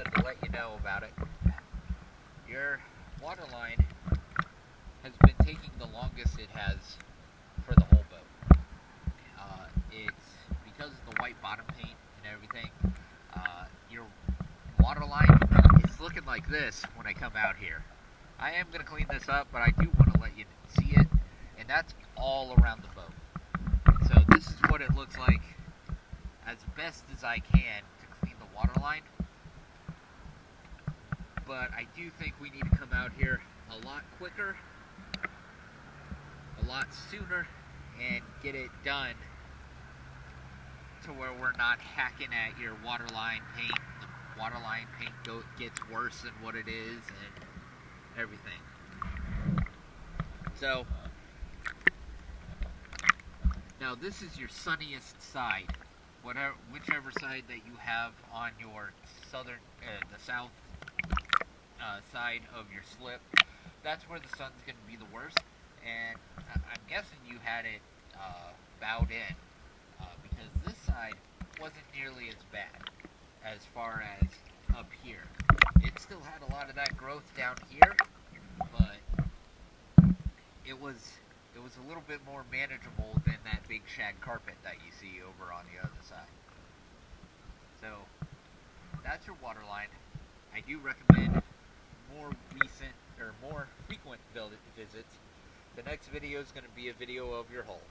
wanted to let you know about it. Your water line has been taking the longest it has for the whole boat. It's because of the white bottom paint and everything. Your water line is looking like this when I come out here. I am going to clean this up, but I do want to let you see it, and that's all around the boat. So this is what it looks like as best as I can to clean the water line. But I do think we need to come out here a lot quicker, a lot sooner, and get it done to where we're not hacking at your waterline paint. The waterline paint gets worse than what it is and everything. So, now this is your sunniest side. Whichever side that you have on your southern, the south side of your slip, that's where the sun's going to be the worst. And I'm guessing you had it bowed in because this side wasn't nearly as bad as far as up here. It still had a lot of that growth down here, but it was a little bit more manageable than that big shag carpet that you see over on the other side. So that's your water line. I do recommend more frequent visits. The next video is going to be a video of your hull.